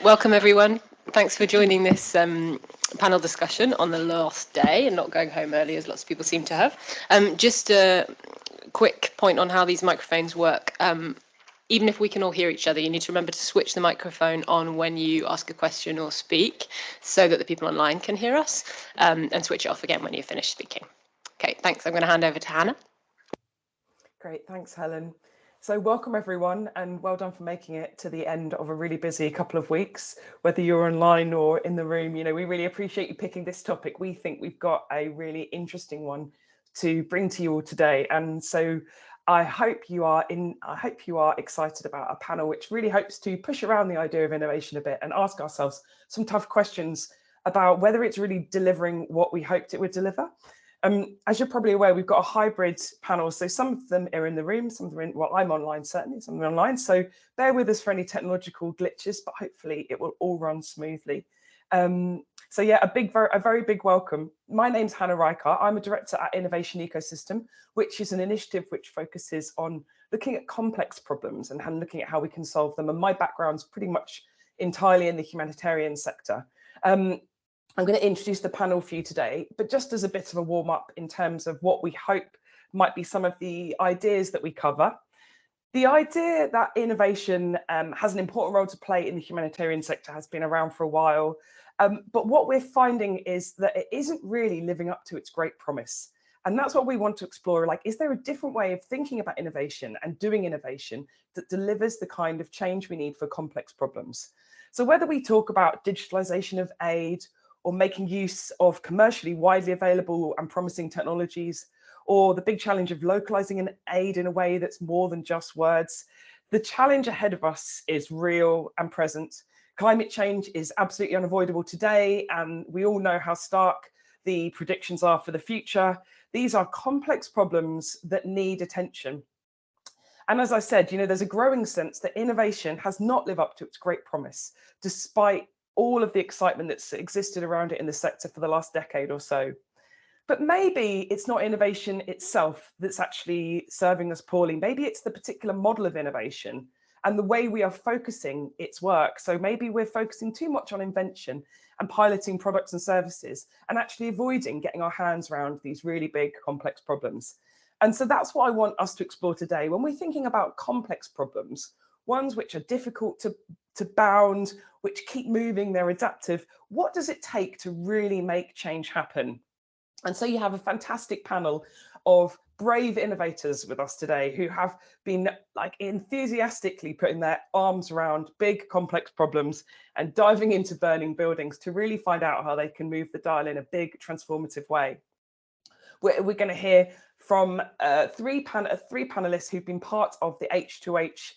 Welcome, everyone. Thanks for joining this panel discussion on the last day and not going home early, as lots of people seem to have. Just a quick point on how these microphones work. Even if we can all hear each other, you need to remember to switch the microphone on when you ask a question or speak so that the people online can hear us, and switch it off again when you finish speaking. Okay, thanks. I'm going to hand over to Hannah. Great, thanks, Helen. So welcome everyone, and well done for making it to the end of a really busy couple of weeks, whether you're online or in the room. You know, we really appreciate you picking this topic. We think we've got a really interesting one to bring to you all today. And so I hope you are excited about a panel which really hopes to push around the idea of innovation a bit and ask ourselves some tough questions about whether it's really delivering what we hoped it would deliver. As you're probably aware, we've got a hybrid panel. So some of them are in the room, some of them are in, well, I'm online, certainly, some of them are online. So bear with us for any technological glitches, but hopefully it will all run smoothly. So yeah, a very big welcome. My name's Hannah Reichardt. I'm a director at Innovation Ecosystem, which is an initiative which focuses on looking at complex problems and looking at how we can solve them. And my background's pretty much entirely in the humanitarian sector. I'm going to introduce the panel for you today, but just as a bit of a warm up in terms of what we hope might be some of the ideas that we cover. The idea that innovation has an important role to play in the humanitarian sector has been around for a while, but what we're finding is that it isn't really living up to its great promise. And that's what we want to explore. Like, is there a different way of thinking about innovation and doing innovation that delivers the kind of change we need for complex problems? So whether we talk about digitalization of aid, or making use of commercially widely available and promising technologies, or the big challenge of localizing an aid in a way that's more than just words. The challenge ahead of us is real and present. Climate change is absolutely unavoidable today, and we all know how stark the predictions are for the future. These are complex problems that need attention. And as I said, you know, there's a growing sense that innovation has not lived up to its great promise, despite all of the excitement that's existed around it in the sector for the last decade or so. But maybe it's not innovation itself that's actually serving us poorly. Maybe it's the particular model of innovation and the way we are focusing its work. So maybe we're focusing too much on invention and piloting products and services and actually avoiding getting our hands around these really big, complex problems. And so that's what I want us to explore today. When we're thinking about complex problems, ones which are difficult to bound, which keep moving, they're adaptive, what does it take to really make change happen? And so you have a fantastic panel of brave innovators with us today who have been like enthusiastically putting their arms around big complex problems and diving into burning buildings to really find out how they can move the dial in a big transformative way. We're going to hear from three panelists who've been part of the H2H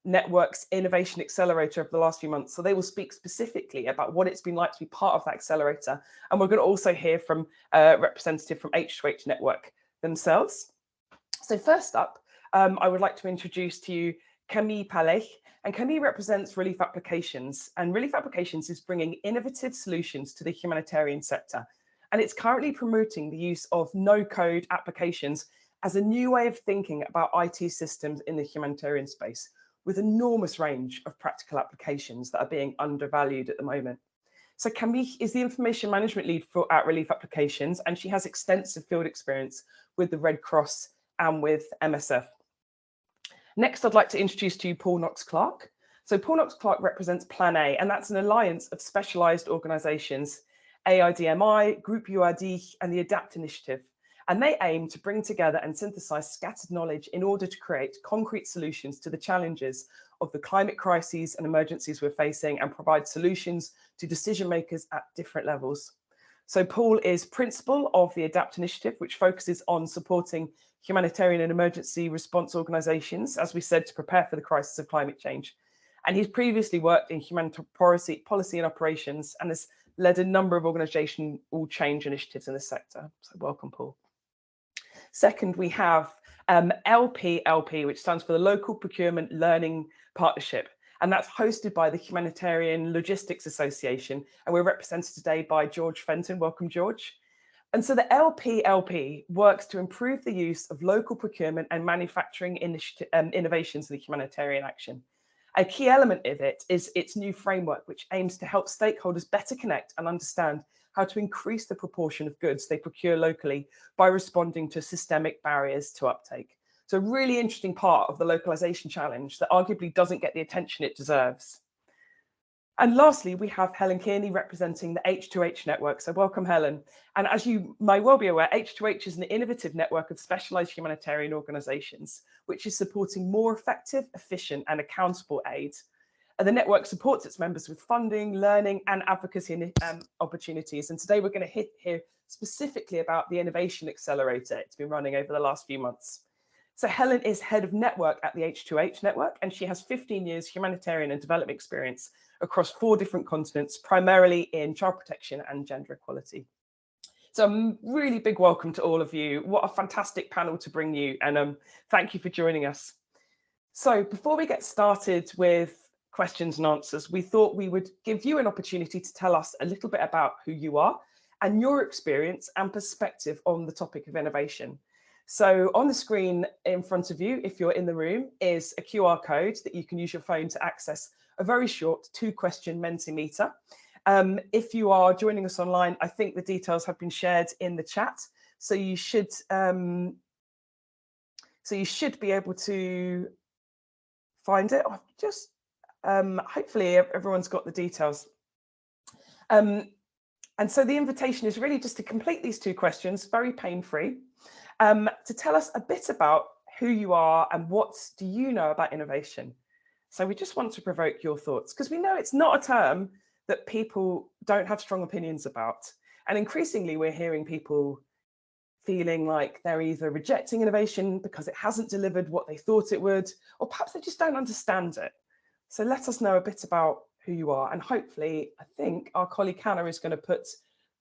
Network's Innovation Accelerator over the last few months. So they will speak specifically about what it's been like to be part of that accelerator. And we're going to also hear from a representative from H2H Network themselves. So first up, I would like to introduce to you Camille Palais. And Camille represents Relief Applications. And Relief Applications is bringing innovative solutions to the humanitarian sector. And it's currently promoting the use of no-code applications as a new way of thinking about IT systems in the humanitarian space, with enormous range of practical applications that are being undervalued at the moment. So Camille is the information management lead at Relief Applications, and she has extensive field experience with the Red Cross and with MSF. Next, I'd like to introduce to you Paul Knox-Clark. So Paul Knox-Clark represents Plan A, and that's an alliance of specialised organisations, AIDMI, Group UID, and the ADAPT Initiative. And they aim to bring together and synthesize scattered knowledge in order to create concrete solutions to the challenges of the climate crises and emergencies we're facing and provide solutions to decision makers at different levels. So Paul is principal of the ADAPT Initiative, which focuses on supporting humanitarian and emergency response organizations, as we said, to prepare for the crisis of climate change. And he's previously worked in humanitarian policy and operations and has led a number of organizational change initiatives in this sector. So welcome, Paul. Second, we have LPLP, which stands for the Local Procurement Learning Partnership. And that's hosted by the Humanitarian Logistics Association. And we're represented today by George Fenton. Welcome, George. And so the LPLP works to improve the use of local procurement and manufacturing innovations in the humanitarian action. A key element of it is its new framework, which aims to help stakeholders better connect and understand how to increase the proportion of goods they procure locally by responding to systemic barriers to uptake. So a really interesting part of the localization challenge that arguably doesn't get the attention it deserves. And lastly, we have Helen Kearney representing the H2H network. So welcome, Helen. And as you might well be aware, H2H is an innovative network of specialized humanitarian organizations, which is supporting more effective, efficient, and accountable aid. And the network supports its members with funding, learning, and advocacy opportunities. And today we're going to hear specifically about the Innovation Accelerator it's been running over the last few months. So Helen is head of network at the H2H network, and she has 15 years humanitarian and development experience across 4 different continents, primarily in child protection and gender equality. So a really big welcome to all of you. What a fantastic panel to bring you, and thank you for joining us. So before we get started with questions and answers, we thought we would give you an opportunity to tell us a little bit about who you are and your experience and perspective on the topic of innovation. So on the screen in front of you, if you're in the room, is a QR code that you can use your phone to access a very short 2-question Mentimeter. If you are joining us online, I think the details have been shared in the chat. So you should be able to find it. Just hopefully everyone's got the details. And so the invitation is really just to complete these 2 questions, very pain-free, to tell us a bit about who you are and what do you know about innovation. So we just want to provoke your thoughts, because we know it's not a term that people don't have strong opinions about. And increasingly, we're hearing people feeling like they're either rejecting innovation because it hasn't delivered what they thought it would, or perhaps they just don't understand it. So let us know a bit about who you are. And hopefully, I think our colleague Hannah is going to put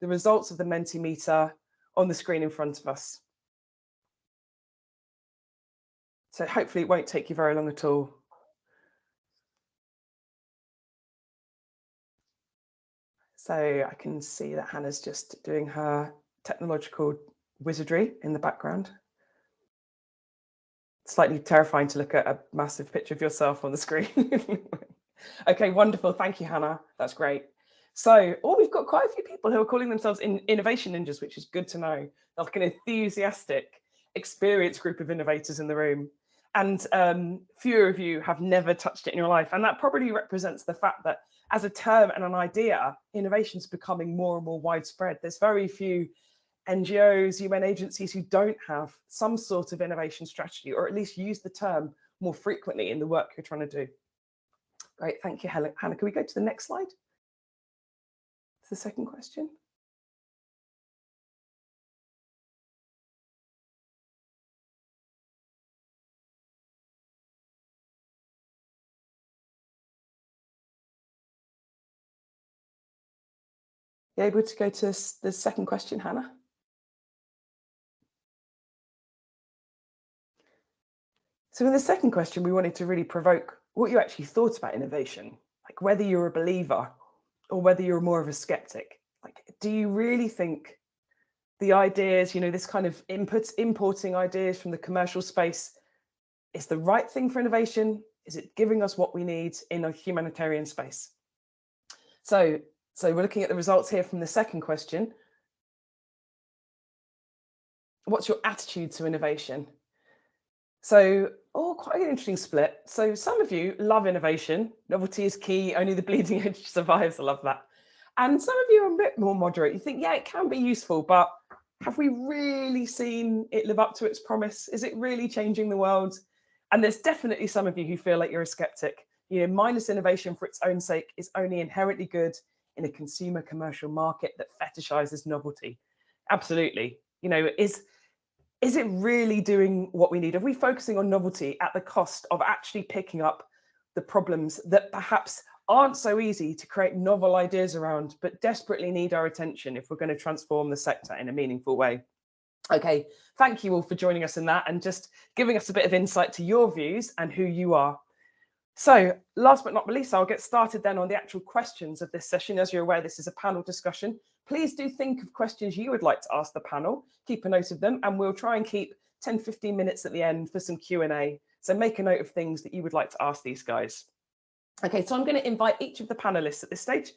the results of the Mentimeter on the screen in front of us. So hopefully it won't take you very long at all. So I can see that Hannah's just doing her technological wizardry in the background. Slightly terrifying to look at a massive picture of yourself on the screen. Okay, wonderful. Thank you, Hannah. That's great. So, we've got quite a few people who are calling themselves innovation ninjas, which is good to know. Like an enthusiastic, experienced group of innovators in the room. And fewer of you have never touched it in your life. And that probably represents the fact that as a term and an idea, innovation is becoming more and more widespread. There's very few NGOs, UN agencies who don't have some sort of innovation strategy, or at least use the term more frequently in the work you're trying to do. Great, thank you, Hannah. Can we go to the next slide? It's the second question. You able to go to the second question, Hannah? So in the second question, we wanted to really provoke what you actually thought about innovation, like whether you're a believer or whether you're more of a skeptic. Like, do you really think the ideas, this kind of importing ideas from the commercial space is the right thing for innovation? Is it giving us what we need in a humanitarian space? So we're looking at the results here from the second question. What's your attitude to innovation? So, quite an interesting split. So some of you love innovation. Novelty is key. Only the bleeding edge survives. I love that. And some of you are a bit more moderate. You think, yeah, it can be useful, but have we really seen it live up to its promise? Is it really changing the world? And there's definitely some of you who feel like you're a skeptic. Mindless innovation for its own sake is only inherently good in a consumer commercial market that fetishizes novelty. Absolutely. Is it really doing what we need? Are we focusing on novelty at the cost of actually picking up the problems that perhaps aren't so easy to create novel ideas around, but desperately need our attention if we're going to transform the sector in a meaningful way? Okay, thank you all for joining us in that and just giving us a bit of insight to your views and who you are. So last but not least, I'll get started then on the actual questions of this session. As you're aware, this is a panel discussion. Please do think of questions you would like to ask the panel. Keep a note of them, and we'll try and keep 10-15 minutes at the end for some Q&A. So make a note of things that you would like to ask these guys. Okay, so I'm going to invite each of the panelists at this stage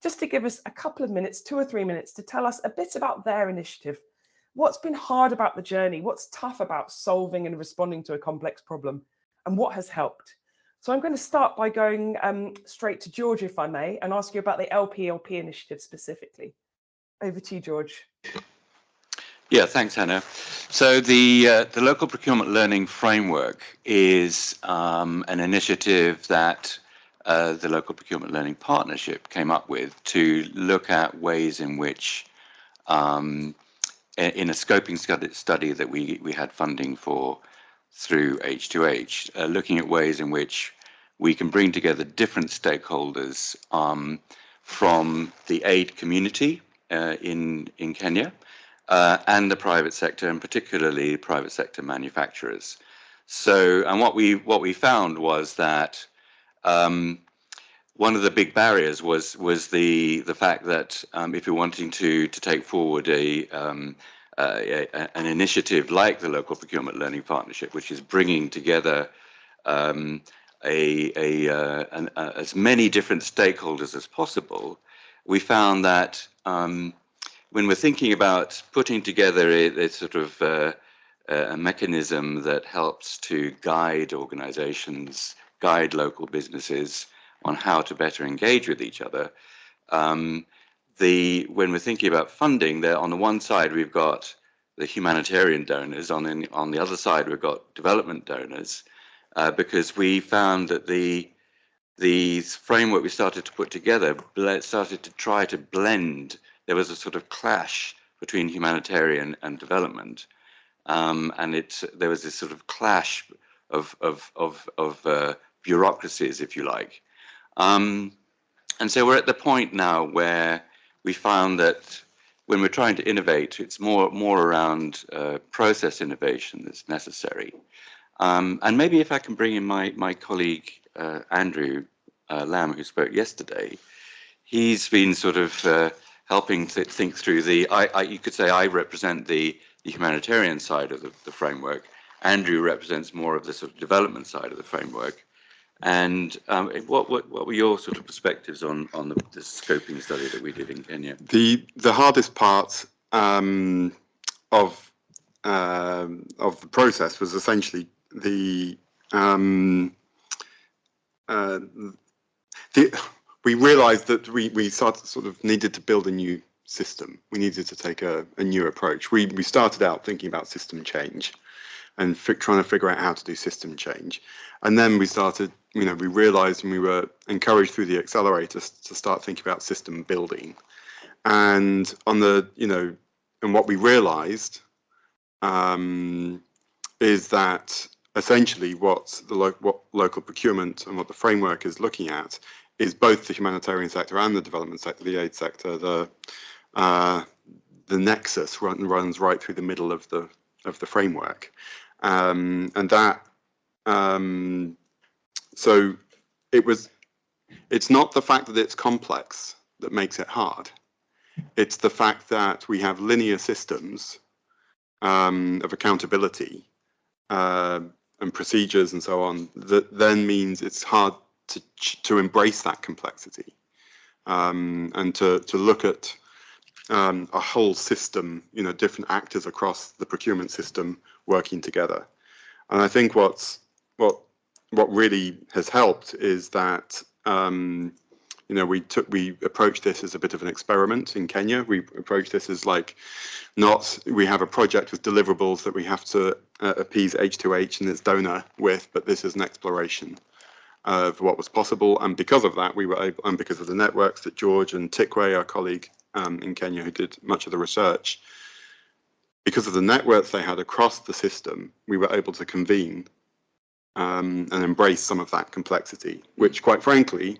just to give us a couple of minutes, 2 or 3 minutes, to tell us a bit about their initiative. What's been hard about the journey? What's tough about solving and responding to a complex problem? And what has helped? So I'm going to start by going straight to George, if I may, and ask you about the LPLP initiative specifically. Over to you, George. Yeah, thanks, Hannah. So the Local Procurement Learning Framework is an initiative that the Local Procurement Learning Partnership came up with to look at ways in which, in a scoping study that we had funding for through H2H, looking at ways in which we can bring together different stakeholders from the aid community in Kenya, and the private sector, and particularly private sector manufacturers. So, and what we found was that one of the big barriers was the fact that if you're wanting to take forward an initiative like the Local Procurement Learning Partnership, which is bringing together as many different stakeholders as possible, we found that when we're thinking about putting together a sort of a mechanism that helps to guide organizations, guide local businesses on how to better engage with each other, when we're thinking about funding, there on the one side we've got the humanitarian donors, on the other side we've got development donors, because we found that the framework we started to put together started to try to blend. There was a sort of clash between humanitarian and development, and there was this sort of clash of bureaucracies, if you like. And so we're at the point now where we found that when we're trying to innovate, it's more around process innovation that's necessary. And maybe if I can bring in my colleague Andrew Lamb, who spoke yesterday, he's been sort of helping to think through you could say I represent the humanitarian side of the framework. Andrew represents more of the sort of development side of the framework. And what were your sort of perspectives on the scoping study that we did in Kenya? The hardest part of the process was essentially we realized that we sort of needed to build a new system. We needed to take a new approach. We started out thinking about system change and trying to figure out how to do system change. And then we started, we realized, and we were encouraged through the accelerators to start thinking about system building. And and what we realized is that essentially what local procurement and what the framework is looking at is both the humanitarian sector and the development sector, the aid sector. The nexus runs right through the middle of the framework, and that so it's not the fact that it's complex that makes it hard. It's the fact that we have linear systems of accountability and procedures and so on that then means it's hard to embrace that complexity and to look at a whole system, different actors across the procurement system working together. And I think what really has helped is that we approached this as a bit of an experiment in Kenya. We approached this as we have a project with deliverables that we have to appease H2H and its donor with, but this is an exploration of what was possible. And because of that, we were able, and because of the networks that George and Tikwe, our colleague in Kenya, who did much of the research, because of the networks they had across the system, we were able to convene and embrace some of that complexity, which quite frankly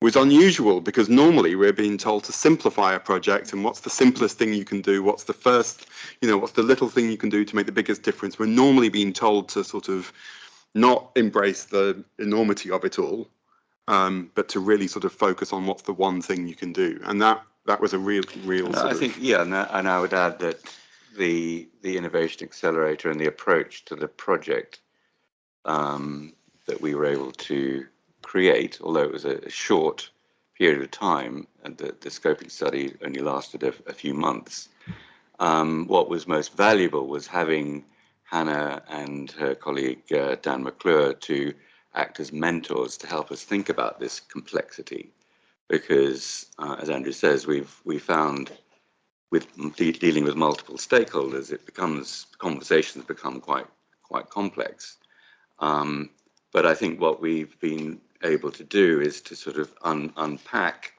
was unusual, because normally we're being told to simplify a project and what's the simplest thing you can do, what's the first, what's the little thing you can do to make the biggest difference. We're normally being told to sort of not embrace the enormity of it all, but to really sort of focus on what's the one thing you can do. And that was a real I think, yeah, and I would add that the innovation accelerator and the approach to the project that we were able to create, although it was a short period of time, and the scoping study only lasted a few months. What was most valuable was having Hannah and her colleague Dan McClure to act as mentors to help us think about this complexity, because as Andrew says, we found with dealing with multiple stakeholders, conversations become quite complex. But I think what we've been able to do is to sort of unpack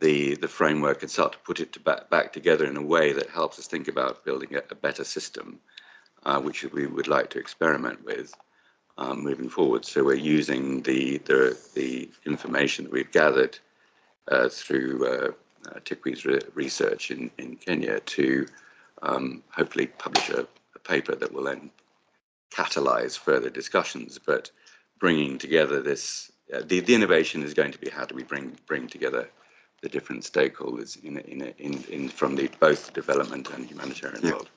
the framework and start to put it back together in a way that helps us think about building a better system, which we would like to experiment with moving forward. So we're using the information that we've gathered through Tikwi's research in Kenya to hopefully publish a paper that will then catalyze further discussions. But bringing together this, the innovation is going to be how do we bring together the different stakeholders in from both development and humanitarian world.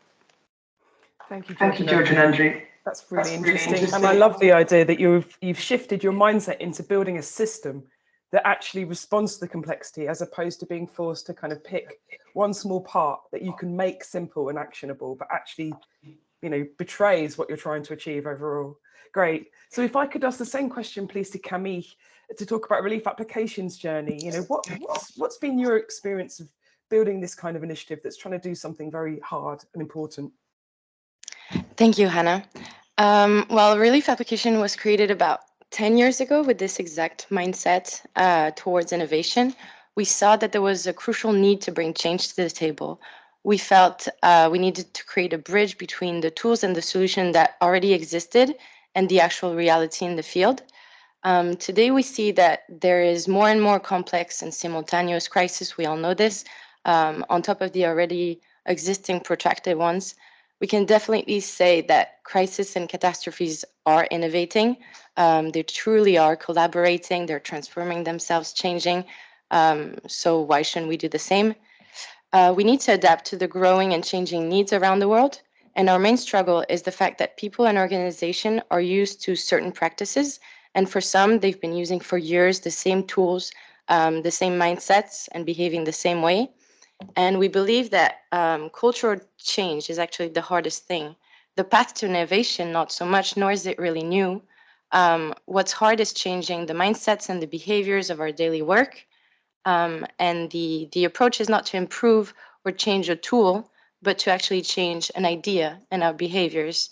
Thank you, George and Andrew. That's really interesting. And I love the idea that you've shifted your mindset into building a system that actually responds to the complexity, as opposed to being forced to kind of pick one small part that you can make simple and actionable, but actually, you know, betrays what you're trying to achieve overall. Great. So if I could ask the same question, please, to Camille, to talk about Relief Applications journey. You know, what's been your experience of building this kind of initiative that's trying to do something very hard and important? Thank you, Hannah. Well, Relief Application was created about 10 years ago with this exact mindset towards innovation. We saw that there was a crucial need to bring change to the table. We felt we needed to create a bridge between the tools and the solution that already existed and the actual reality in the field. Today, we see that there is more and more complex and simultaneous crisis. We all know this, on top of the already existing protracted ones. We can definitely say that crisis and catastrophes are innovating. They truly are collaborating. They're transforming themselves, changing. So why shouldn't we do the same? We need to adapt to the growing and changing needs around the world. And our main struggle is the fact that people and organizations are used to certain practices. And for some, they've been using for years the same tools, the same mindsets, and behaving the same way. And we believe that cultural change is actually the hardest thing. The path to innovation, not so much, nor is it really new. What's hard is changing the mindsets and the behaviors of our daily work. And the approach is not to improve or change a tool, but to actually change an idea and our behaviors.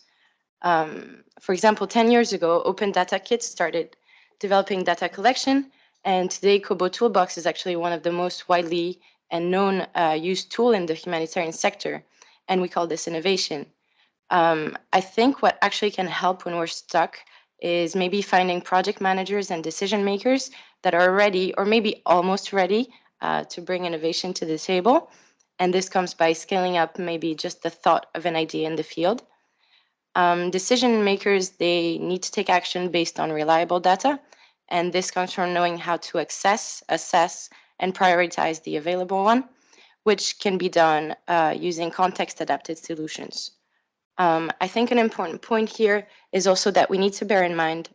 For example, 10 years ago, Open Data Kits started developing data collection. And today, Kobo Toolbox is actually one of the most widely and known used tool in the humanitarian sector, and we call this innovation. I think what actually can help when we're stuck is maybe finding project managers and decision makers that are ready, or maybe almost ready, to bring innovation to the table. And this comes by scaling up maybe just the thought of an idea in the field. Decision makers, they need to take action based on reliable data, and this comes from knowing how to access, assess, and prioritize the available one, which can be done using context-adapted solutions. I think an important point here is also that we need to bear in mind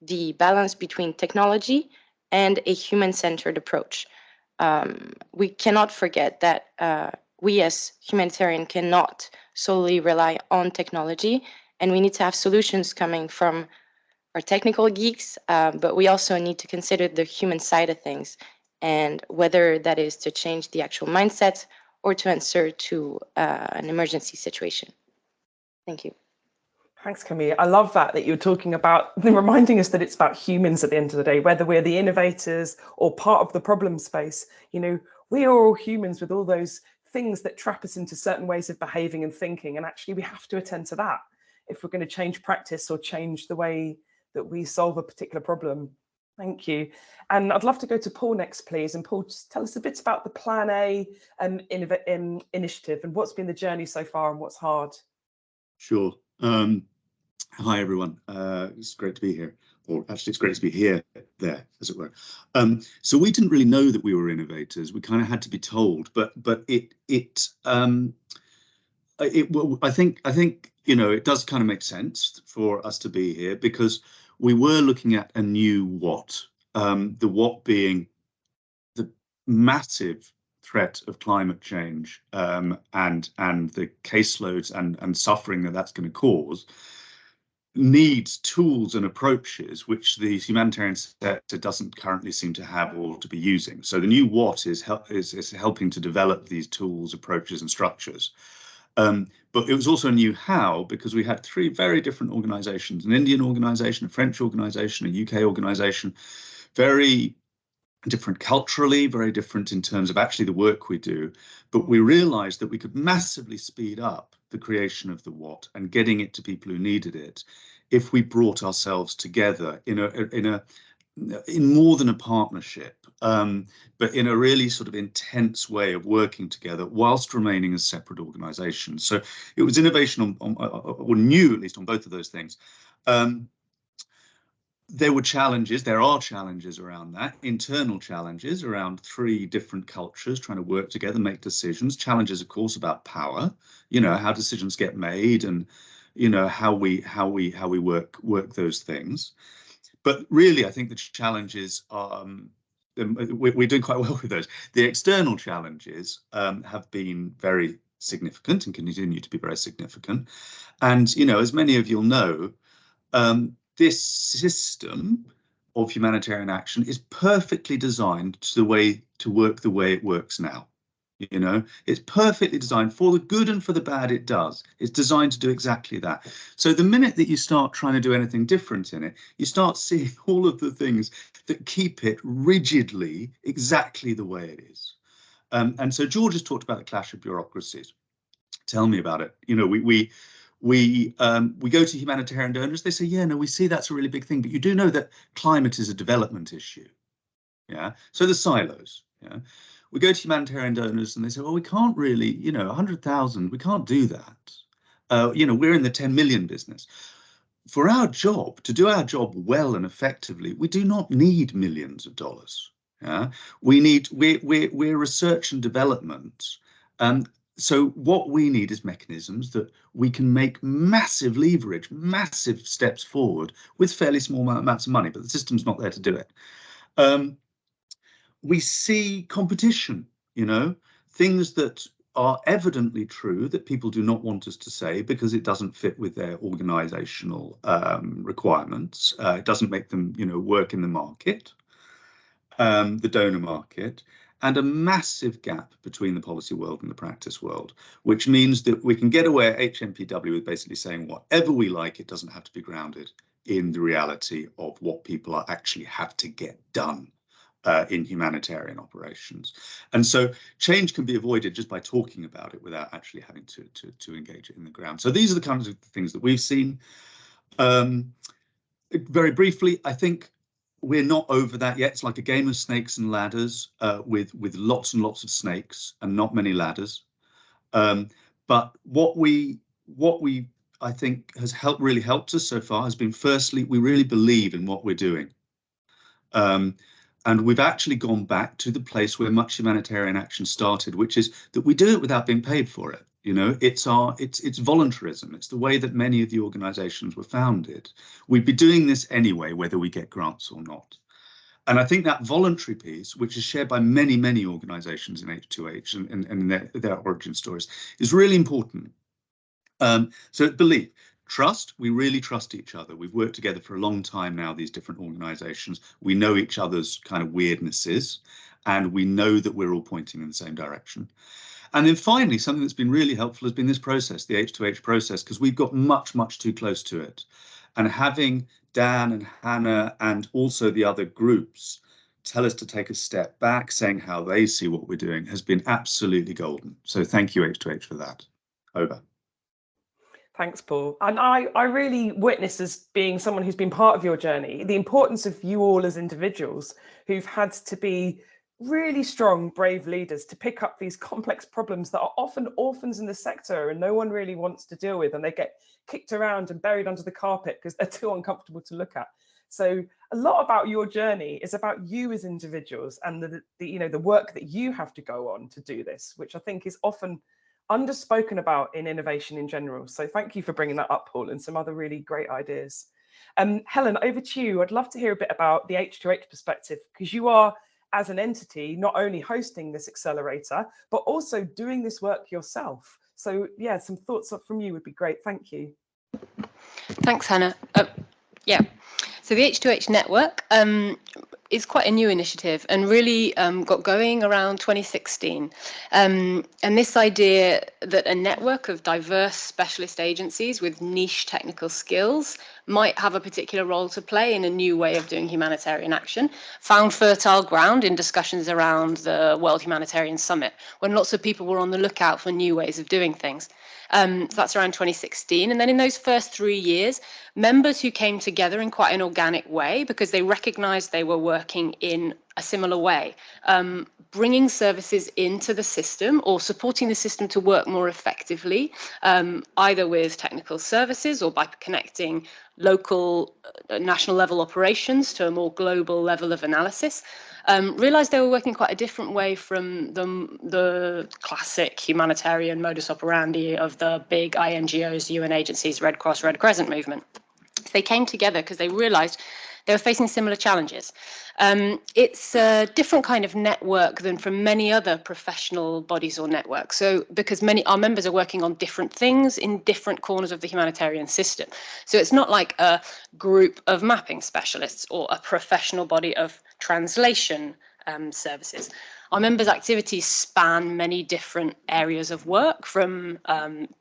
the balance between technology and a human-centered approach. We cannot forget that we as humanitarians cannot solely rely on technology, and we need to have solutions coming from our technical geeks, but we also need to consider the human side of things, and whether that is to change the actual mindset or to answer to an emergency situation. Thank you. Thanks, Camille. I love that you're talking about, reminding us that it's about humans at the end of the day, whether we're the innovators or part of the problem space. You know, we are all humans with all those things that trap us into certain ways of behaving and thinking. And actually, we have to attend to that if we're going to change practice or change the way that we solve a particular problem. Thank you. And I'd love to go to Paul next, please. And Paul, just tell us a bit about the Plan A initiative and what's been the journey so far and what's hard. Sure. Hi, everyone. It's great to be here. Or actually, it's great to be here, there, as it were. So we didn't really know that we were innovators. We kind of had to be told. But I think you know, it does kind of make sense for us to be here because we were looking at a new what, the what being the massive threat of climate change and the caseloads and suffering that that's going to cause, needs tools and approaches which the humanitarian sector doesn't currently seem to have or to be using. So the new what is helping to develop these tools, approaches, and structures. But it was also a new how, because we had three very different organizations: an Indian organization, a French organization, a UK organization, very different culturally, very different in terms of actually the work we do. But we realized that we could massively speed up the creation of the what and getting it to people who needed it if we brought ourselves together in more than a partnership, but in a really sort of intense way of working together whilst remaining as separate organizations. So it was innovation or new, at least, on both of those things. There were challenges, there are challenges around that, internal challenges around three different cultures trying to work together, make decisions. Challenges, of course, about power, how decisions get made, and how we work those things. But really, I think the challenges are, we're doing quite well with those. The external challenges have been very significant and continue to be very significant. And, as many of you'll know, this system of humanitarian action is perfectly designed to work the way it works now. It's perfectly designed for the good and for the bad. It does. It's designed to do exactly that. So the minute that you start trying to do anything different in it, you start seeing all of the things that keep it rigidly exactly the way it is. And so George has talked about the clash of bureaucracies. Tell me about it. We go to humanitarian donors. They say, yeah, no, we see that's a really big thing, but you do know that climate is a development issue. Yeah. So the silos. Yeah. We go to humanitarian donors and they say, well, we can't really, 100,000, we can't do that. We're in the 10 million business. For our job, to do our job well and effectively, we do not need millions of dollars. Yeah. We're research and development. So what we need is mechanisms that we can make massive leverage, massive steps forward with fairly small amounts of money, but the system's not there to do it. We see competition, things that are evidently true that people do not want us to say because it doesn't fit with their organizational requirements. It doesn't make them, work in the market, the donor market, and a massive gap between the policy world and the practice world, which means that we can get away at HMPW with basically saying whatever we like. It doesn't have to be grounded in the reality of what people actually have to get done in humanitarian operations. And so change can be avoided just by talking about it without actually having to engage it in the ground. So these are the kinds of things that we've seen. Very briefly, I think we're not over that yet. It's like a game of snakes and ladders with lots and lots of snakes and not many ladders. But what we I think has really helped us so far has been, firstly, we really believe in what we're doing. And we've actually gone back to the place where much humanitarian action started, which is that we do it without being paid for it. It's voluntarism. It's the way that many of the organizations were founded. We'd be doing this anyway, whether we get grants or not. And I think that voluntary piece, which is shared by many, many organizations in H2H and their origin stories, is really important. So belief. Trust, we really trust each other. We've worked together for a long time now, these different organizations. We know each other's kind of weirdnesses, and we know that we're all pointing in the same direction. And then finally, something that's been really helpful has been this process, the H2H process, because we've got much, much too close to it. And having Dan and Hannah and also the other groups tell us to take a step back, saying how they see what we're doing, has been absolutely golden. So thank you, H2H, for that. Over. Thanks, Paul. And I really witness, as being someone who's been part of your journey, the importance of you all as individuals who've had to be really strong, brave leaders to pick up these complex problems that are often orphans in the sector and no one really wants to deal with, and they get kicked around and buried under the carpet because they're too uncomfortable to look at. So a lot about your journey is about you as individuals and the work that you have to go on to do this, which I think is often underspoken about in innovation in general. So thank you for bringing that up, Paul, and some other really great ideas. Helen, over to you. I'd love to hear a bit about the H2H perspective, because you are, as an entity, not only hosting this accelerator, but also doing this work yourself. So yeah, some thoughts from you would be great. Thank you. Thanks, Hannah. Yeah, so the H2H network is quite a new initiative and really got going around 2016. And this idea that a network of diverse specialist agencies with niche technical skills might have a particular role to play in a new way of doing humanitarian action found fertile ground in discussions around the World Humanitarian Summit, when lots of people were on the lookout for new ways of doing things. So that's around 2016. And then in those first 3 years, members who came together in quite an organic way because they recognized they were working in a similar way, bringing services into the system or supporting the system to work more effectively, either with technical services or by connecting local, national level operations to a more global level of analysis. Realized they were working quite a different way from the classic humanitarian modus operandi of the big INGOs, UN agencies, Red Cross, Red Crescent movement. They came together because they realized they were facing similar challenges. It's a different kind of network than from many other professional bodies or networks. So because our members are working on different things in different corners of the humanitarian system. So it's not like a group of mapping specialists or a professional body of translation services. Our members' activities span many different areas of work, from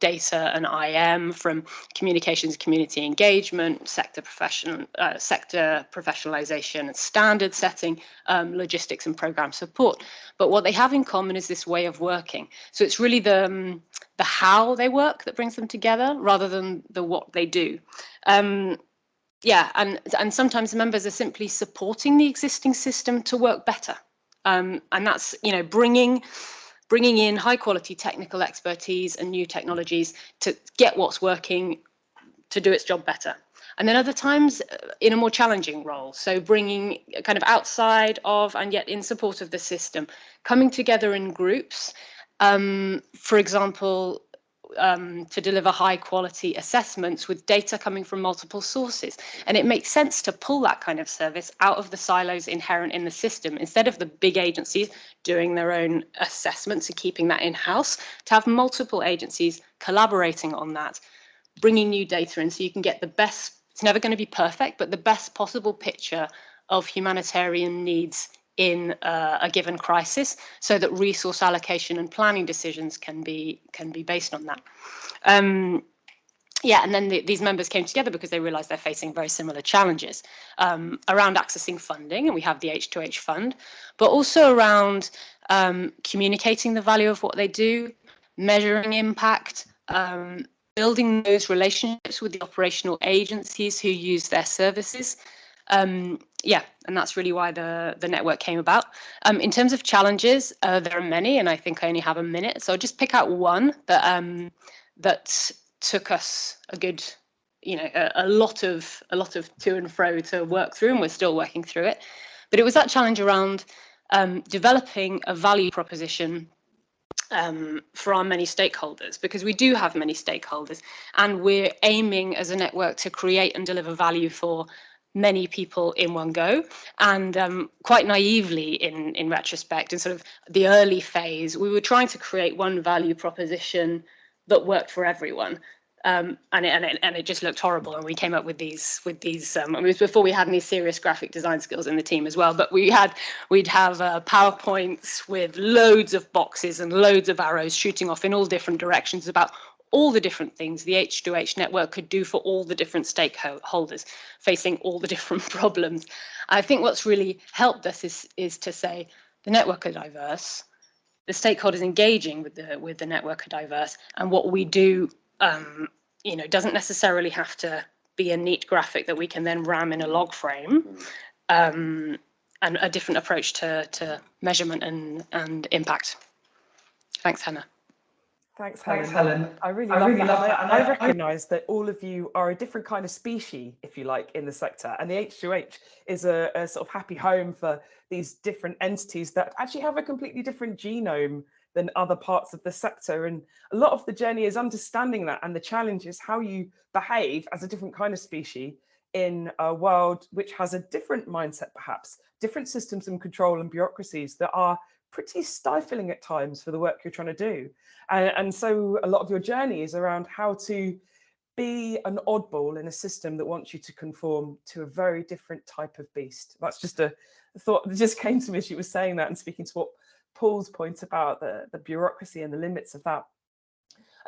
data and IM, from communications, community engagement, sector professionalization and standard setting, logistics and program support. But what they have in common is this way of working. So it's really the how they work that brings them together rather than the what they do. Yeah, and sometimes members are simply supporting the existing system to work better. And that's, bringing in high quality technical expertise and new technologies to get what's working to do its job better. And then other times in a more challenging role. So bringing kind of outside of and yet in support of the system, coming together in groups, for example, to deliver high quality assessments with data coming from multiple sources. And it makes sense to pull that kind of service out of the silos inherent in the system, instead of the big agencies doing their own assessments and keeping that in-house, to have multiple agencies collaborating on that, bringing new data in so you can get the best, it's never going to be perfect, but the best possible picture of humanitarian needs in a given crisis, so that resource allocation and planning decisions can be based on that. Yeah, and then these members came together because they realized they're facing very similar challenges around accessing funding, and we have the H2H fund, but also around communicating the value of what they do, measuring impact, building those relationships with the operational agencies who use their services. Yeah, and that's really why the network came about. In terms of challenges, there are many, and I think I only have a minute, so I'll just pick out one that that took us a good, a lot of to and fro to work through, and we're still working through it. But it was that challenge around developing a value proposition for our many stakeholders, because we do have many stakeholders, and we're aiming as a network to create and deliver value for many people in one go. And quite naively, in retrospect, in sort of the early phase, we were trying to create one value proposition that worked for everyone. And it just looked horrible, and we came up with these it was before we had any serious graphic design skills in the team as well, but we'd have PowerPoints with loads of boxes and loads of arrows shooting off in all different directions about all the different things the H2H network could do for all the different stakeholders facing all the different problems. I think what's really helped us is to say the network are diverse, the stakeholders engaging with the network are diverse, and what we do doesn't necessarily have to be a neat graphic that we can then ram in a log frame, and a different approach to measurement and impact. Thanks, Hannah. Thanks, Helen. I really love that. I recognise that all of you are a different kind of species, if you like, in the sector. And the H2H is a sort of happy home for these different entities that actually have a completely different genome than other parts of the sector. And a lot of the journey is understanding that, and the challenge is how you behave as a different kind of species in a world which has a different mindset, perhaps, different systems and control and bureaucracies that are pretty stifling at times for the work you're trying to do. And so a lot of your journey is around how to be an oddball in a system that wants you to conform to a very different type of beast. That's just a thought that just came to me as you were saying that and speaking to what Paul's point about the bureaucracy and the limits of that.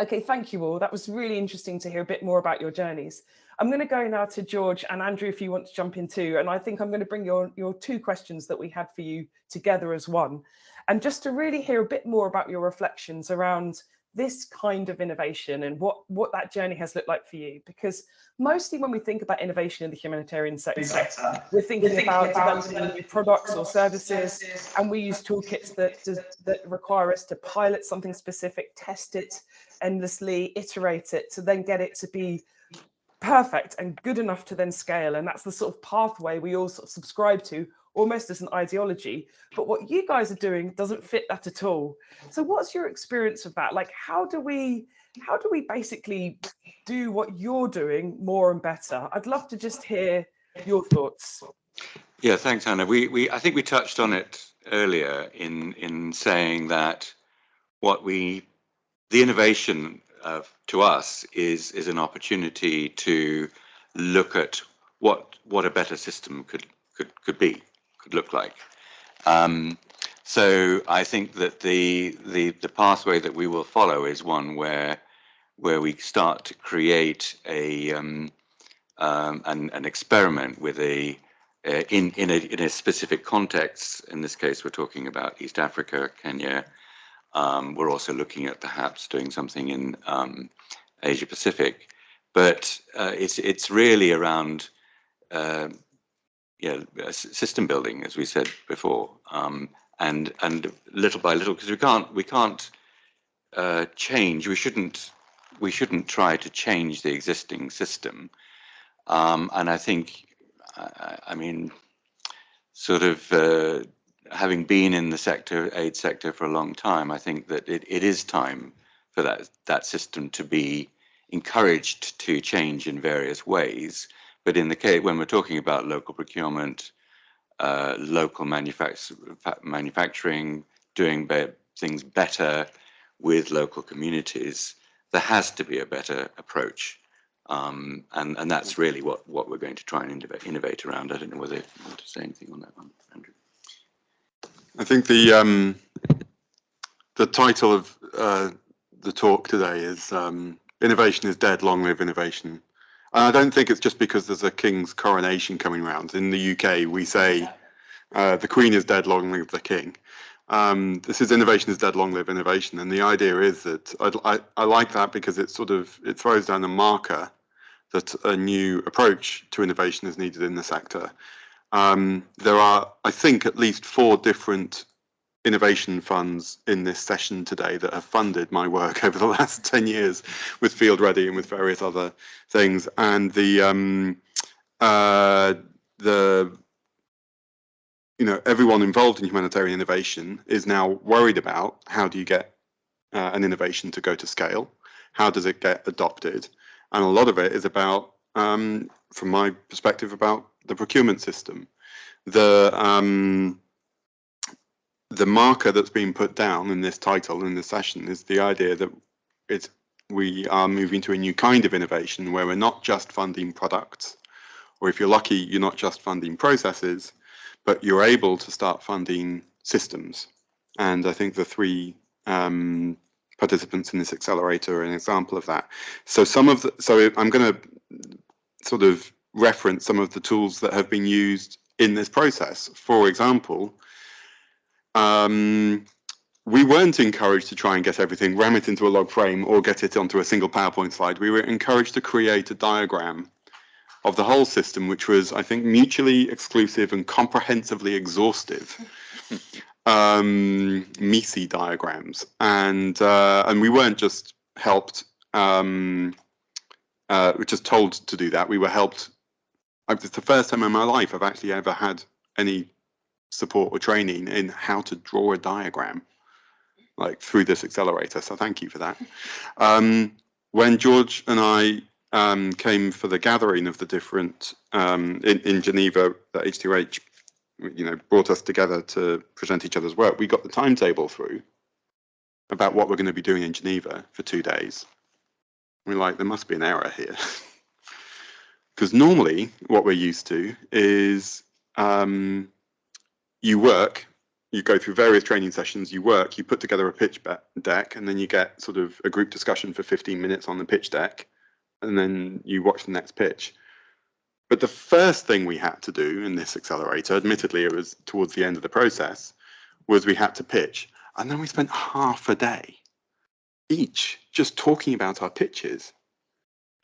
Okay, thank you all. That was really interesting to hear a bit more about your journeys. I'm going to go now to George and Andrew if you want to jump in too. And I think I'm going to bring your two questions that we had for you together as one. And just to really hear a bit more about your reflections around this kind of innovation and what that journey has looked like for you. Because mostly when we think about innovation in the humanitarian sector, we're thinking about developing new products or services, and we use toolkits that require us to pilot something specific, test it endlessly, iterate it to then get it to be perfect and good enough to then scale. And that's the sort of pathway we all sort of subscribe to, almost as an ideology. But what you guys are doing doesn't fit that at all. So what's your experience of that? Like, how do we basically do what you're doing more and better? I'd love to just hear your thoughts. Yeah, thanks, Hannah. I think we touched on it earlier in saying that the innovation to us is an opportunity to look at what a better system could look like. So I think that the pathway that we will follow is one where we start to create an experiment with in a specific context. In this case, we're talking about East Africa, Kenya. We're also looking at perhaps doing something in Asia Pacific, but it's really around system building, as we said before, and little by little, because we can't change. We shouldn't try to change the existing system. And I think, I mean, sort of having been in the aid sector for a long time, I think that it is time for that system to be encouraged to change in various ways. But in the case when we're talking about local procurement, local manufacturing, doing things better with local communities, there has to be a better approach. And that's really what we're going to try and innovate around. I don't know whether you want to say anything on that one, Andrew. I think the title of the talk today is Innovation is Dead, Long Live Innovation. And I don't think it's just because there's a king's coronation coming around. In the UK, we say the Queen is dead, long live the king. This is Innovation is Dead, Long Live Innovation. And the idea is that I like that because it throws down a marker that a new approach to innovation is needed in the sector. There are, I think, at least 4 different innovation funds in this session today that have funded my work over the last 10 years with Field Ready and with various other things. And everyone involved in humanitarian innovation is now worried about how do you get an innovation to go to scale? How does it get adopted? And a lot of it is about, from my perspective, about the procurement system. The marker that's been put down in this title, in this session, is the idea that we are moving to a new kind of innovation where we're not just funding products, or if you're lucky, you're not just funding processes, but you're able to start funding systems. And I think the 3 participants in this accelerator are an example of that. So I'm going to sort of reference some of the tools that have been used in this process. For example, we weren't encouraged to try and get everything, ram it into a log frame or get it onto a single PowerPoint slide. We were encouraged to create a diagram of the whole system, which was, I think, mutually exclusive and comprehensively exhaustive. MECE diagrams, and we weren't just helped, we're just told to do that. We were helped. It's the first time in my life I've actually ever had any support or training in how to draw a diagram, like through this accelerator. So thank you for that. When George and I came for the gathering of the different in Geneva, the H2H, brought us together to present each other's work. We got the timetable through about what we're going to be doing in Geneva for 2 days. We're like, there must be an error here. Because normally what we're used to is you work, you go through various training sessions, you work, you put together a pitch deck, and then you get sort of a group discussion for 15 minutes on the pitch deck, and then you watch the next pitch. But the first thing we had to do in this accelerator, admittedly it was towards the end of the process, was we had to pitch. And then we spent half a day each just talking about our pitches.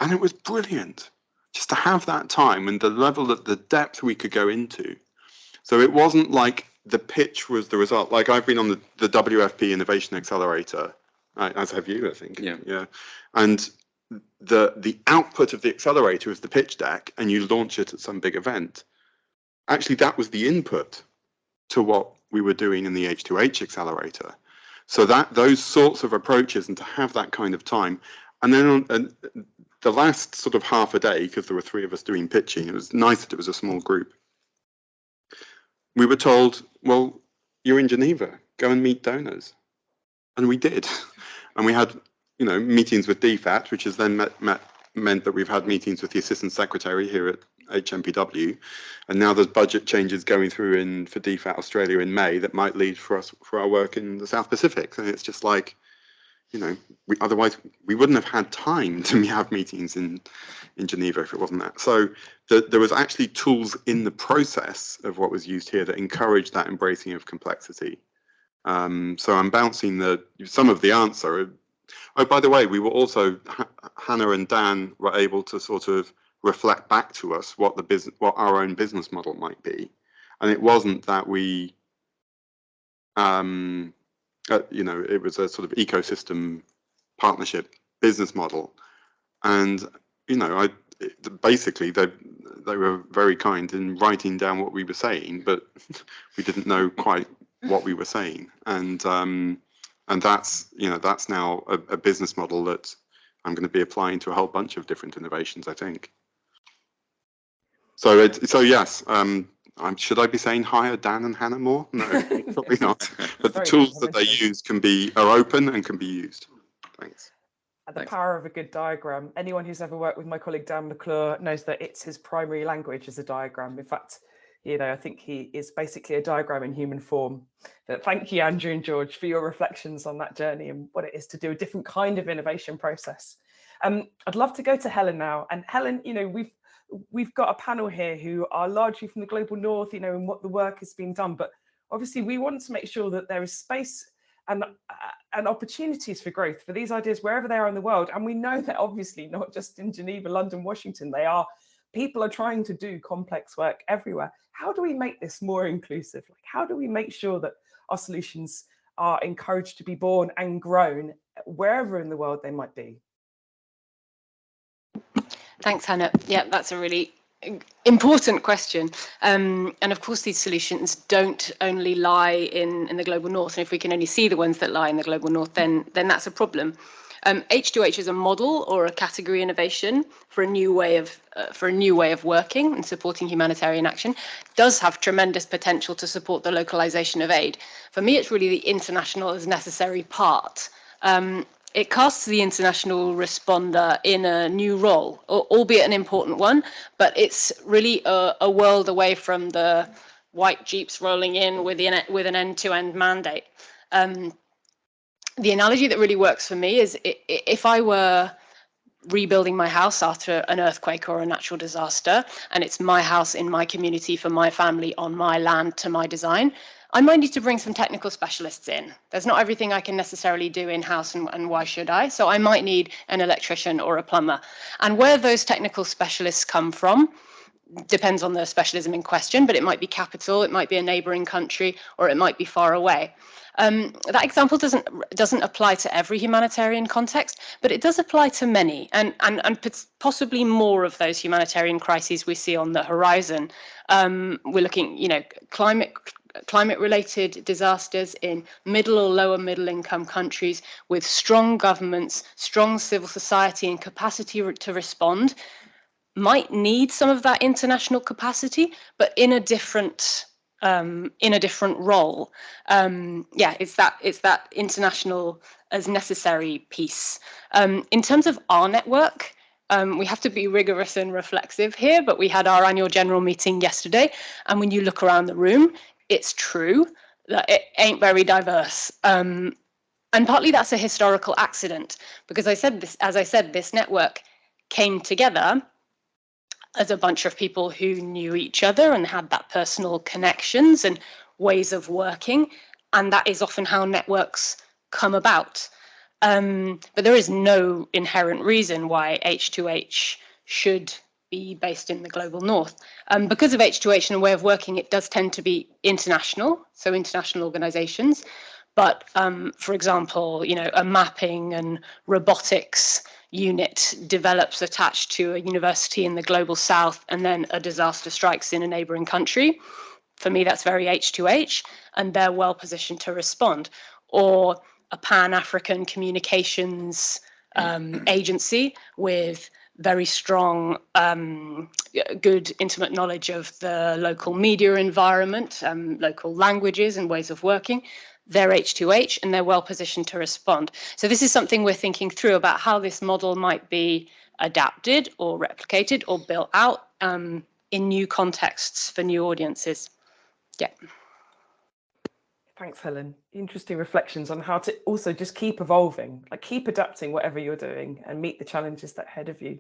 And it was brilliant just to have that time and the level of the depth we could go into. So it wasn't like the pitch was the result. Like I've been on the WFP Innovation Accelerator, as have you, I think. Yeah. And the output of the accelerator is the pitch deck, and you launch it at some big event. Actually, that was the input to what we were doing in the H2H accelerator. So that those sorts of approaches, and to have that kind of time, and then on the last sort of half a day, because there were 3 of us doing pitching, it was nice that it was a small group. We were told, well, you're in Geneva, go and meet donors. And we did. And we had, meetings with DFAT, which has then meant that we've had meetings with the Assistant Secretary here at HMPW. And now there's budget changes going through for DFAT Australia in May that might lead for our work in the South Pacific. And it's just like, otherwise we wouldn't have had time to have meetings in Geneva if it wasn't that. So there was actually tools in the process of what was used here that encouraged that embracing of complexity. So I'm bouncing some of the answer. Oh, by the way, we were also, Hannah and Dan were able to sort of reflect back to us what our own business model might be. And it wasn't that we, it was a sort of ecosystem partnership business model. And, basically they were very kind in writing down what we were saying, but we didn't know quite what we were saying. And that's now a business model that I'm going to be applying to a whole bunch of different innovations, I think. So yes, should I be saying hire Dan and Hannah more? No, probably not. But the tools that they use are open and can be used. Thanks. The power of a good diagram. Anyone who's ever worked with my colleague Dan McClure knows that it's his primary language is a diagram. In fact, I think he is basically a diagram in human form. But thank you, Andrew and George, for your reflections on that journey and what it is to do a different kind of innovation process. I'd love to go to Helen now. And Helen, we've got a panel here who are largely from the global north, and what the work has been done. But obviously, we want to make sure that there is space and opportunities for growth for these ideas wherever they are in the world. And we know that obviously not just in Geneva, London, Washington, people are trying to do complex work everywhere. How do we make this more inclusive? Like, how do we make sure that our solutions are encouraged to be born and grown wherever in the world they might be? Thanks, Hannah. Yeah, that's a really important question. And of course, these solutions don't only lie in the global north. And if we can only see the ones that lie in the global north, then that's a problem. H2H is a model or a category innovation for a new way of working and supporting humanitarian action. It does have tremendous potential to support the localization of aid. For me, it's really the international as necessary part. It casts the international responder in a new role, albeit an important one, but it's really a world away from the white jeeps rolling in with an end-to-end mandate. The analogy that really works for me is if I were rebuilding my house after an earthquake or a natural disaster, and it's my house in my community for my family on my land to my design, I might need to bring some technical specialists in. There's not everything I can necessarily do in-house, and why should I? So I might need an electrician or a plumber. And where those technical specialists come from depends on the specialism in question, but it might be capital, it might be a neighboring country, or it might be far away. That example doesn't apply to every humanitarian context, but it does apply to many, and possibly more of those humanitarian crises we see on the horizon. We're looking, climate climate-related disasters in middle or lower middle income countries with strong governments, strong civil society and capacity to respond might need some of that international capacity, but in a different role. Yeah, it's that international as necessary piece. In terms of our network, we have to be rigorous and reflexive here, but we had our annual general meeting yesterday, and when you look around the room, it's true that it ain't very diverse. And partly that's a historical accident, because as I said, this network came together as a bunch of people who knew each other and had that personal connections and ways of working. And that is often how networks come about. But there is no inherent reason why H2H should be based in the global north. Because of H2H and a way of working, it does tend to be international, so international organizations. But for example, a mapping and robotics unit develops attached to a university in the global south, and then a disaster strikes in a neighboring country. For me, that's very H2H, and they're well positioned to respond. Or a Pan-African communications agency with very strong, good, intimate knowledge of the local media environment, local languages and ways of working. They're H2H and they're well positioned to respond. So this is something we're thinking through about how this model might be adapted or replicated or built out in new contexts for new audiences. Yeah. Thanks, Helen. Interesting reflections on how to also just keep evolving, like keep adapting whatever you're doing and meet the challenges that are ahead of you.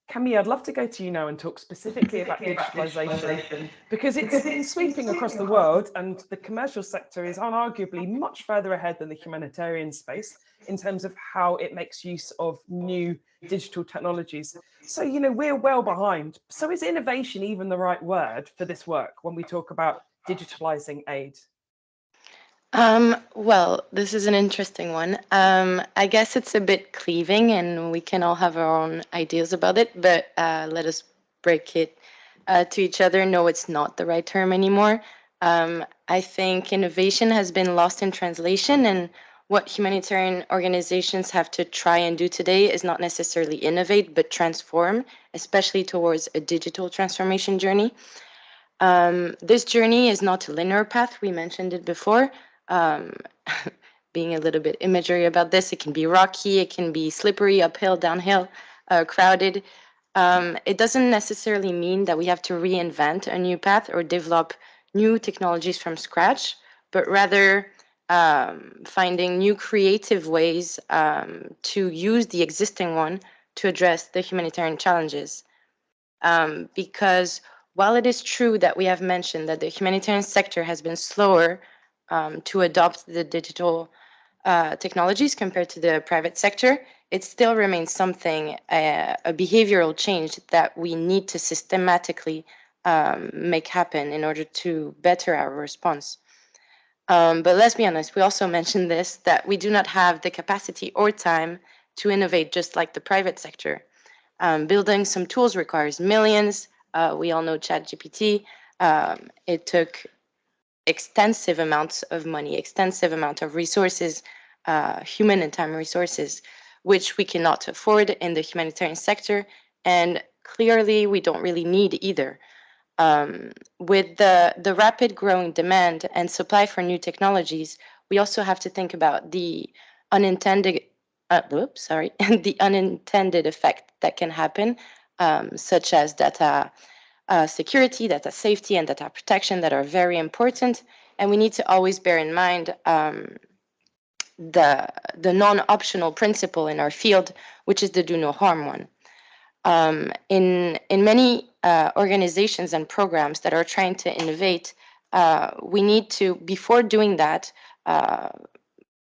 Camille, I'd love to go to you now and talk specifically about digitalization, because it's been sweeping across the world and the commercial sector is unarguably much further ahead than the humanitarian space in terms of how it makes use of new digital technologies. So, we're well behind. So is innovation even the right word for this work when we talk about digitalizing aid? Well, this is an interesting one. I guess it's a bit cleaving and we can all have our own ideas about it, but let us break it to each other. No, it's not the right term anymore. I think innovation has been lost in translation, and what humanitarian organizations have to try and do today is not necessarily innovate, but transform, especially towards a digital transformation journey. This journey is not a linear path. We mentioned it before. Being a little bit imagery about this, it can be rocky, it can be slippery, uphill, downhill, crowded. It doesn't necessarily mean that we have to reinvent a new path or develop new technologies from scratch, but rather finding new creative ways to use the existing one to address the humanitarian challenges. Because while it is true that we have mentioned that the humanitarian sector has been slower to adopt the digital technologies compared to the private sector, it still remains something, a behavioral change that we need to systematically make happen in order to better our response. But let's be honest, we also mentioned this, that we do not have the capacity or time to innovate just like the private sector. Building some tools requires millions. We all know ChatGPT. It took extensive amounts of money, extensive amount of resources, human and time resources, which we cannot afford in the humanitarian sector. And clearly, we don't really need either. With the rapid growing demand and supply for new technologies, we also have to think about the unintended the unintended effect that can happen, such as data security, data safety, and data protection that are very important. And we need to always bear in mind the non-optional principle in our field, which is the do no harm one. In many organizations and programs that are trying to innovate, we need to, before doing that,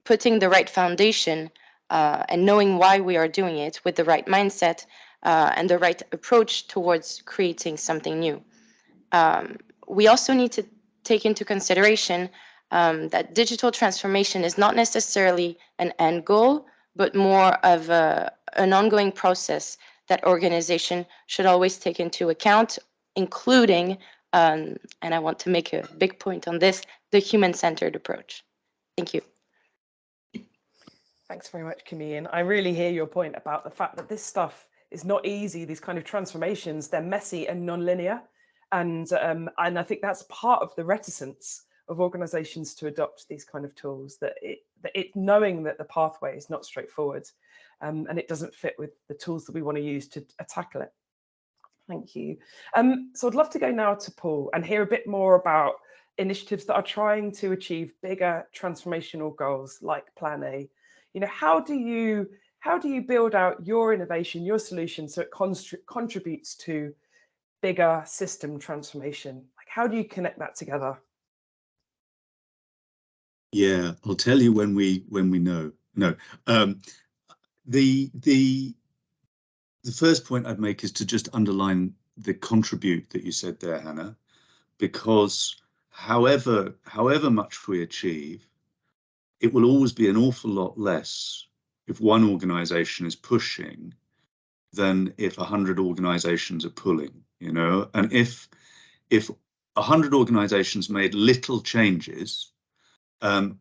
putting the right foundation and knowing why we are doing it with the right mindset and the right approach towards creating something new. We also need to take into consideration that digital transformation is not necessarily an end goal, but more of an ongoing process that organization should always take into account, including And I want to make a big point on this, the human-centered approach. Thank you. Thanks very much, Camille. And I really hear your point about the fact that this stuff is not easy. These kind of transformations, they're messy and non-linear. And I think that's part of the reticence of organizations to adopt these kind of tools, that it knowing that the pathway is not straightforward, and it doesn't fit with the tools that we want to use to tackle it. Thank you. So I'd love to go now to Paul and hear a bit more about initiatives that are trying to achieve bigger transformational goals like Plan A. You know, how do you build out your innovation, your solution, so it contributes to bigger system transformation? Like, how do you connect that together? Yeah, I'll tell you when we know. No, the first point I'd make is to just underline the contribute that you said there, Hannah, because however much we achieve, it will always be an awful lot less if one organization is pushing than if 100 organizations are pulling, you know. And if 100 organizations made little changes, I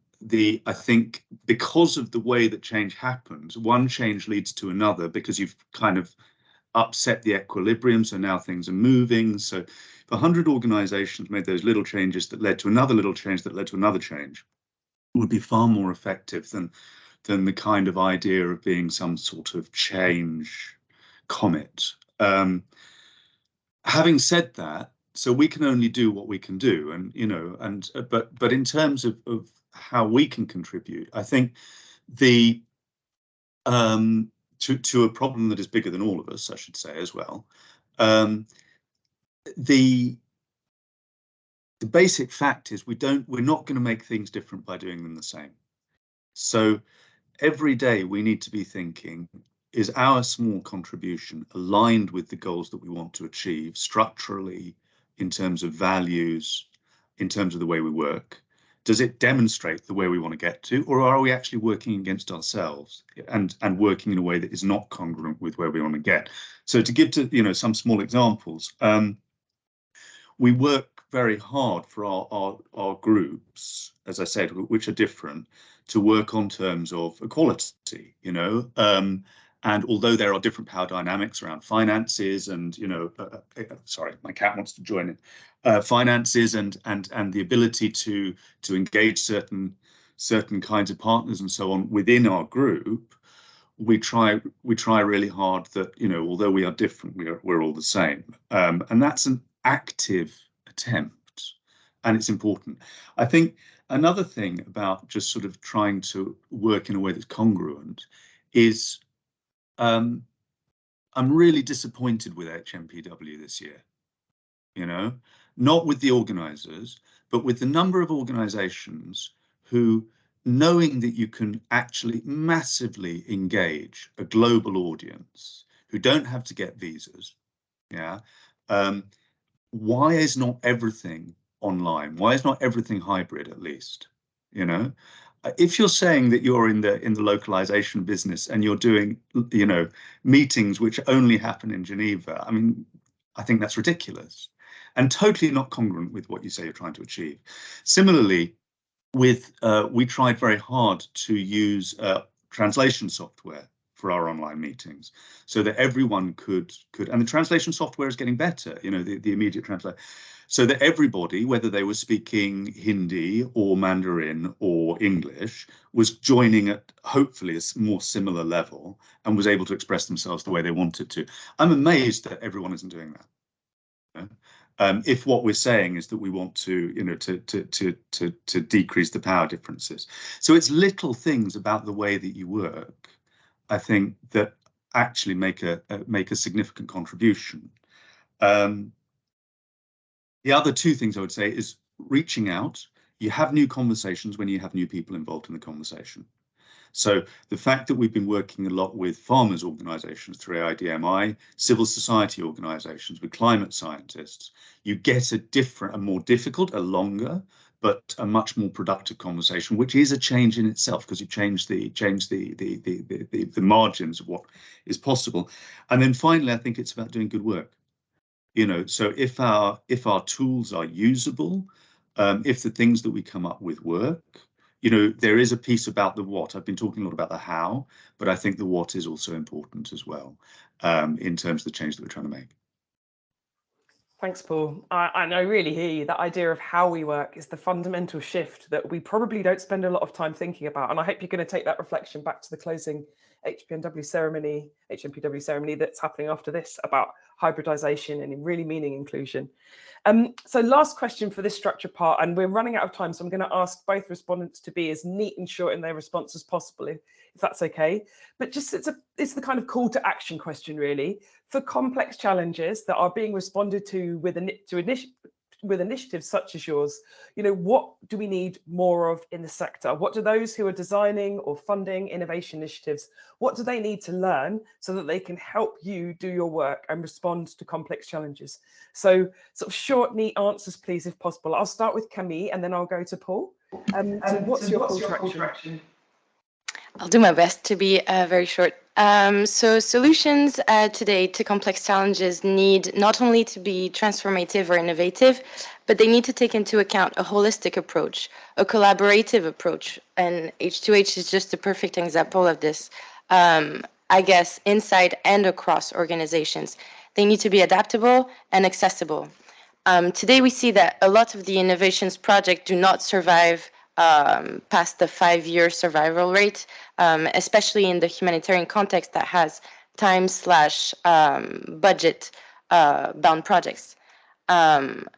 think because of the way that change happens, one change leads to another because you've kind of upset the equilibrium. So now things are moving. So if 100 organizations made those little changes that led to another little change that led to another change, it would be far more effective than the kind of idea of being some sort of change comet. Having said that, so we can only do what we can do, and you know, and but in terms of how we can contribute, I think the to a problem that is bigger than all of us, I should say as well. The basic fact is we're not going to make things different by doing them the same. So every day we need to be thinking, is our small contribution aligned with the goals that we want to achieve structurally, in terms of values, in terms of the way we work? Does it demonstrate the way we want to get to, or are we actually working against ourselves and working in a way that is not congruent with where we want to get? So to give some small examples, we work very hard for our groups, as I said, which are different, to work on terms of equality, you know. And although there are different power dynamics around finances and, you know, sorry, my cat wants to join in, finances and the ability to engage certain kinds of partners and so on within our group, we try really hard that, you know, although we are different, we're all the same. And that's an active attempt, and it's important. I think another thing about just sort of trying to work in a way that's congruent is I'm really disappointed with HMPW this year, you know, not with the organizers, but with the number of organizations who, knowing that you can actually massively engage a global audience who don't have to get visas, yeah, why is not everything online? Why is not everything hybrid, at least? You know, if you're saying that you're in the localization business and you're doing, you know, meetings which only happen in Geneva, I mean, I think that's ridiculous and totally not congruent with what you say you're trying to achieve. Similarly, we tried very hard to use translation software for our online meetings, so that everyone could, and the translation software is getting better, you know, the immediate translation, so that everybody, whether they were speaking Hindi or Mandarin or English, was joining at hopefully a more similar level and was able to express themselves the way they wanted to. I'm amazed that everyone isn't doing that. If what we're saying is that we want to, you know, to decrease the power differences. So it's little things about the way that you work, I think, that actually make a significant contribution. The other two things I would say is reaching out. You have new conversations when you have new people involved in the conversation. So the fact that we've been working a lot with farmers organizations through AIDMI, civil society organizations, with climate scientists, you get a more difficult, a longer, but a much more productive conversation, which is a change in itself, because you change the margins of what is possible. And then finally, I think it's about doing good work. So if our tools are usable, if the things that we come up with work, there is a piece about the what. I've been talking a lot about the how, but I think the what is also important as well, in terms of the change that we're trying to make. Thanks, Paul. And I really hear you. That idea of how we work is the fundamental shift that we probably don't spend a lot of time thinking about. And I hope you're going to take that reflection back to the closing HMPW ceremony that's happening after this, about hybridization and really meaning inclusion. So last question for this structure part, and we're running out of time, so I'm going to ask both respondents to be as neat and short in their response as possible, if that's okay. But just it's the kind of call to action question, really. For complex challenges that are being responded to with initiatives such as yours, what do we need more of in the sector? What do those who are designing or funding innovation initiatives, what do they need to learn so that they can help you do your work and respond to complex challenges? So sort of short, neat answers, please, if possible. I'll start with Camille and then I'll go to Paul. So what's your call to action? I'll do my best to be very short. So solutions today to complex challenges need not only to be transformative or innovative, but they need to take into account a holistic approach, a collaborative approach. And H2H is just a perfect example of this. I guess inside and across organizations, they need to be adaptable and accessible. Today we see that a lot of the innovations projects do not survive past the 5-year survival rate, especially in the humanitarian context that has time/budget bound projects.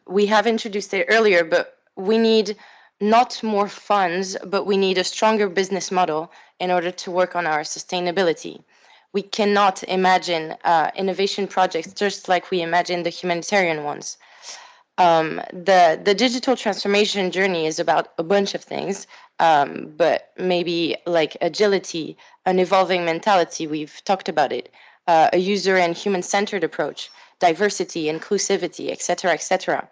We have introduced it earlier, but we need not more funds, but we need a stronger business model in order to work on our sustainability. We cannot imagine innovation projects just like we imagine the humanitarian ones. The digital transformation journey is about a bunch of things, but maybe like agility, an evolving mentality, we've talked about it, a user and human-centered approach, diversity, inclusivity, etc., etc.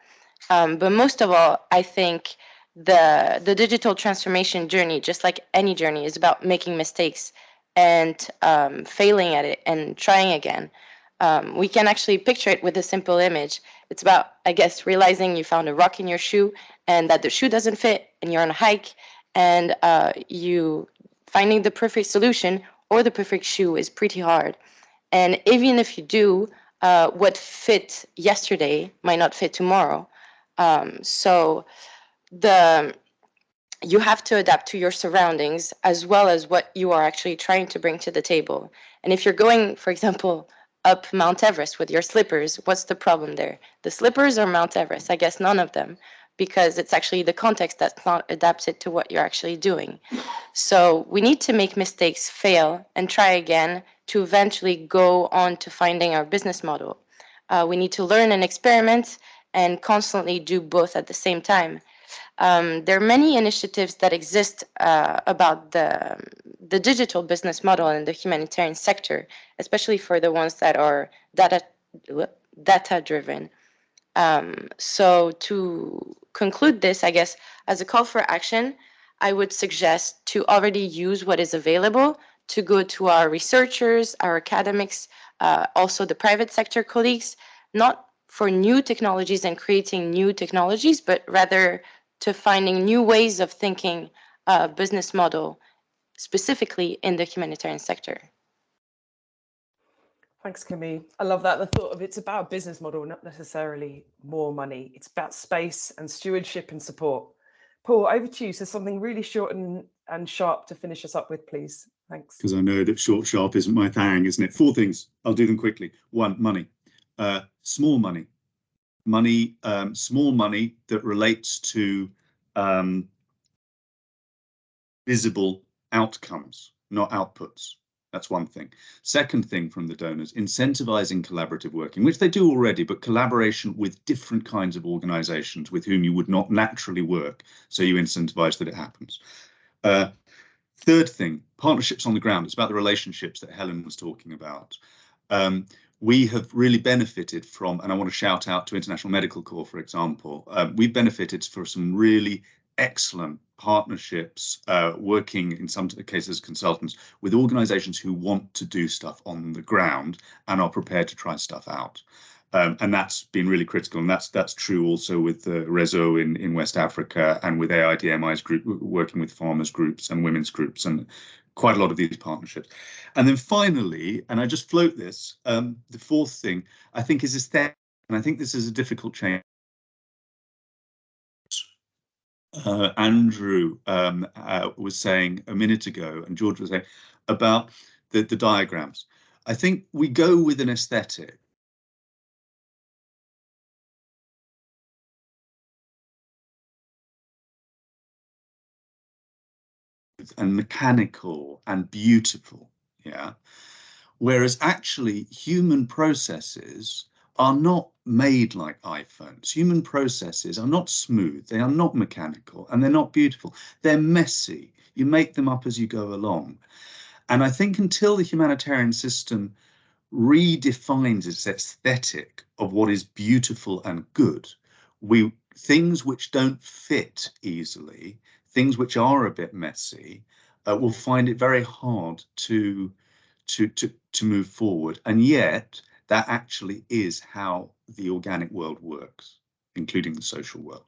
But most of all, I think the digital transformation journey, just like any journey, is about making mistakes and failing at it and trying again. We can actually picture it with a simple image. It's about, I guess, realizing you found a rock in your shoe and that the shoe doesn't fit and you're on a hike, and you finding the perfect solution or the perfect shoe is pretty hard. And even if you do, what fit yesterday might not fit tomorrow. So you have to adapt to your surroundings as well as what you are actually trying to bring to the table. And if you're going, for example, up Mount Everest with your slippers, what's the problem there? The slippers or Mount Everest? I guess none of them, because it's actually the context that's not adapted to what you're actually doing. So we need to make mistakes, fail, and try again to eventually go on to finding our business model. We need to learn and experiment and constantly do both at the same time. There are many initiatives that exist about the digital business model in the humanitarian sector, especially for the ones that are data-driven. So to conclude this, I guess, as a call for action, I would suggest to already use what is available, to go to our researchers, our academics, also the private sector colleagues, not for new technologies and creating new technologies, but rather to finding new ways of thinking business model, specifically in the humanitarian sector. Thanks, Camille. I love that. The thought of it's about business model, not necessarily more money. It's about space and stewardship and support. Paul, over to you. So something really short and sharp to finish us up with, please. Thanks. Because I know that short, sharp isn't my thing, isn't it? 4 things. I'll do them quickly. 1, money. Small money. Small money that relates to visible outcomes, not outputs. That's one thing. Second thing from the donors, incentivizing collaborative working, which they do already, but collaboration with different kinds of organizations with whom you would not naturally work. So you incentivize that it happens. Third thing, partnerships on the ground. It's about the relationships that Helen was talking about. We have really benefited from, and I want to shout out to International Medical Corps, for example, we've benefited for some really excellent partnerships, working in some cases as consultants with organizations who want to do stuff on the ground and are prepared to try stuff out. And that's been really critical, and that's true also with the Rezo in West Africa, and with AIDMI's group working with farmers groups and women's groups, and quite a lot of these partnerships. And then finally, and I just float this, the fourth thing I think is aesthetic, and I think this is a difficult change. Andrew was saying a minute ago, and George was saying about the diagrams. I think we go with an aesthetic and mechanical and beautiful, yeah. Whereas actually human processes are not made like iPhones. Human processes are not smooth, they are not mechanical, and they're not beautiful. They're messy. You make them up as you go along. And I think until the humanitarian system redefines its aesthetic of what is beautiful and good, things which don't fit easily, things which are a bit messy, will find it very hard to move forward. And yet that actually is how the organic world works, including the social world.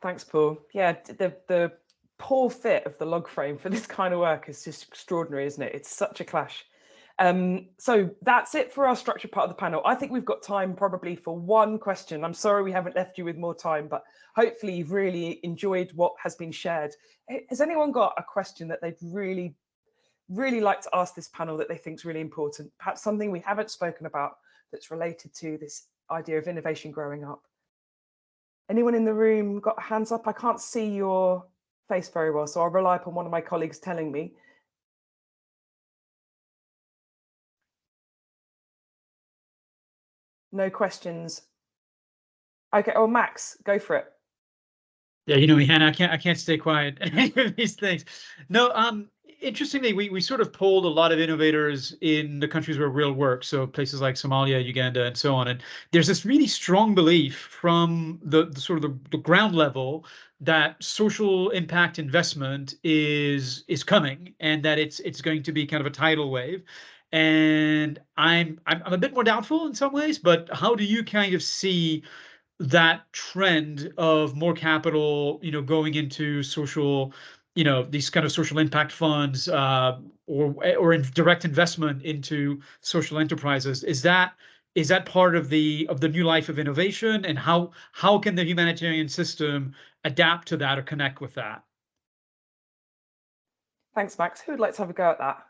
Thanks, Paul. Yeah, the poor fit of the log frame for this kind of work is just extraordinary, isn't it? It's such a clash. So that's it for our structured part of the panel. I think we've got time probably for one question. I'm sorry we haven't left you with more time, but hopefully you've really enjoyed what has been shared. Has anyone got a question that they'd really like to ask this panel that they think is really important? Perhaps something we haven't spoken about that's related to this idea of innovation growing up? Anyone in the room got hands up? I can't see your face very well, so I'll rely upon one of my colleagues telling me. No questions. Okay, oh, Max, go for it. Yeah, you know me, Hannah, I can't stay quiet at any of these things. No, interestingly, we sort of polled a lot of innovators in the countries where real work, so places like Somalia, Uganda, and so on. And there's this really strong belief from the sort of the ground level that social impact investment is coming, and that it's going to be kind of a tidal wave. And I'm a bit more doubtful in some ways, but how do you kind of see that trend of more capital, going into social, these kind of social impact funds, or in direct investment into social enterprises? Is that part of the new life of innovation, and how can the humanitarian system adapt to that or connect with that? Thanks, Max. Who would like to have a go at that?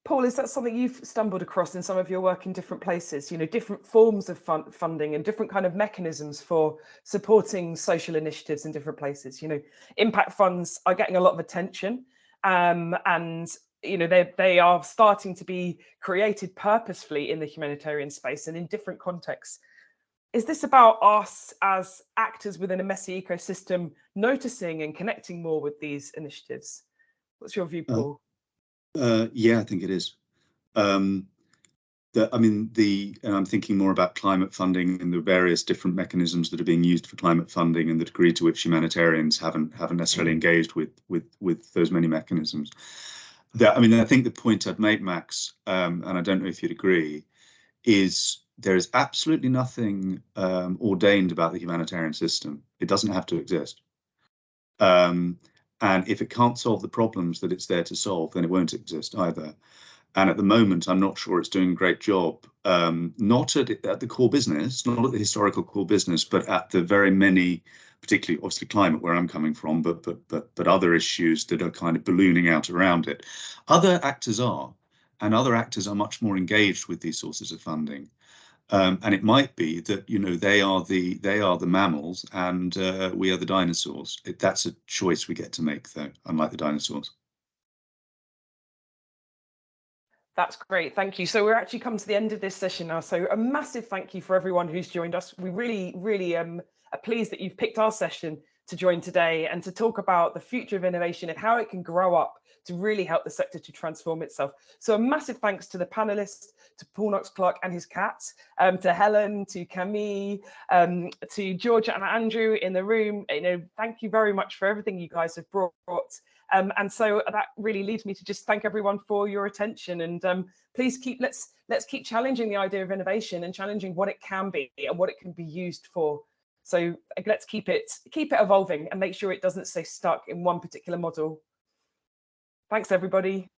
Paul, is that something you've stumbled across in some of your work in different places, different forms of funding and different kind of mechanisms for supporting social initiatives in different places? Impact funds are getting a lot of attention, and they are starting to be created purposefully in the humanitarian space and in different contexts. Is this about us as actors within a messy ecosystem noticing and connecting more with these initiatives? What's your view, Paul? Yeah, I think it is. And I'm thinking more about climate funding and the various different mechanisms that are being used for climate funding, and the degree to which humanitarians haven't necessarily engaged with those many mechanisms. I think the point I'd make, Max, and I don't know if you'd agree, is there is absolutely nothing ordained about the humanitarian system. It doesn't have to exist. And if it can't solve the problems that it's there to solve, then it won't exist either. And at the moment, I'm not sure it's doing a great job, not at the core business, not at the historical core business, but at the very many, particularly obviously climate, where I'm coming from, but other issues that are kind of ballooning out around it. Other actors are, and other actors are much more engaged with these sources of funding. And it might be that they are the mammals, and we are the dinosaurs. That's a choice we get to make, though, unlike the dinosaurs. That's great, thank you. So we're actually come to the end of this session now. So a massive thank you for everyone who's joined us. We really are pleased that you've picked our session to join today and to talk about the future of innovation and how it can grow up to really help the sector to transform itself. So a massive thanks to the panelists, to Paul Knox-Clark and his cat, to Helen, to Camille, to Georgia and Andrew in the room. Thank you very much for everything you guys have brought. And so that really leads me to just thank everyone for your attention, and please let's keep challenging the idea of innovation and challenging what it can be and what it can be used for. So let's keep it evolving and make sure it doesn't stay stuck in one particular model. Thanks, everybody.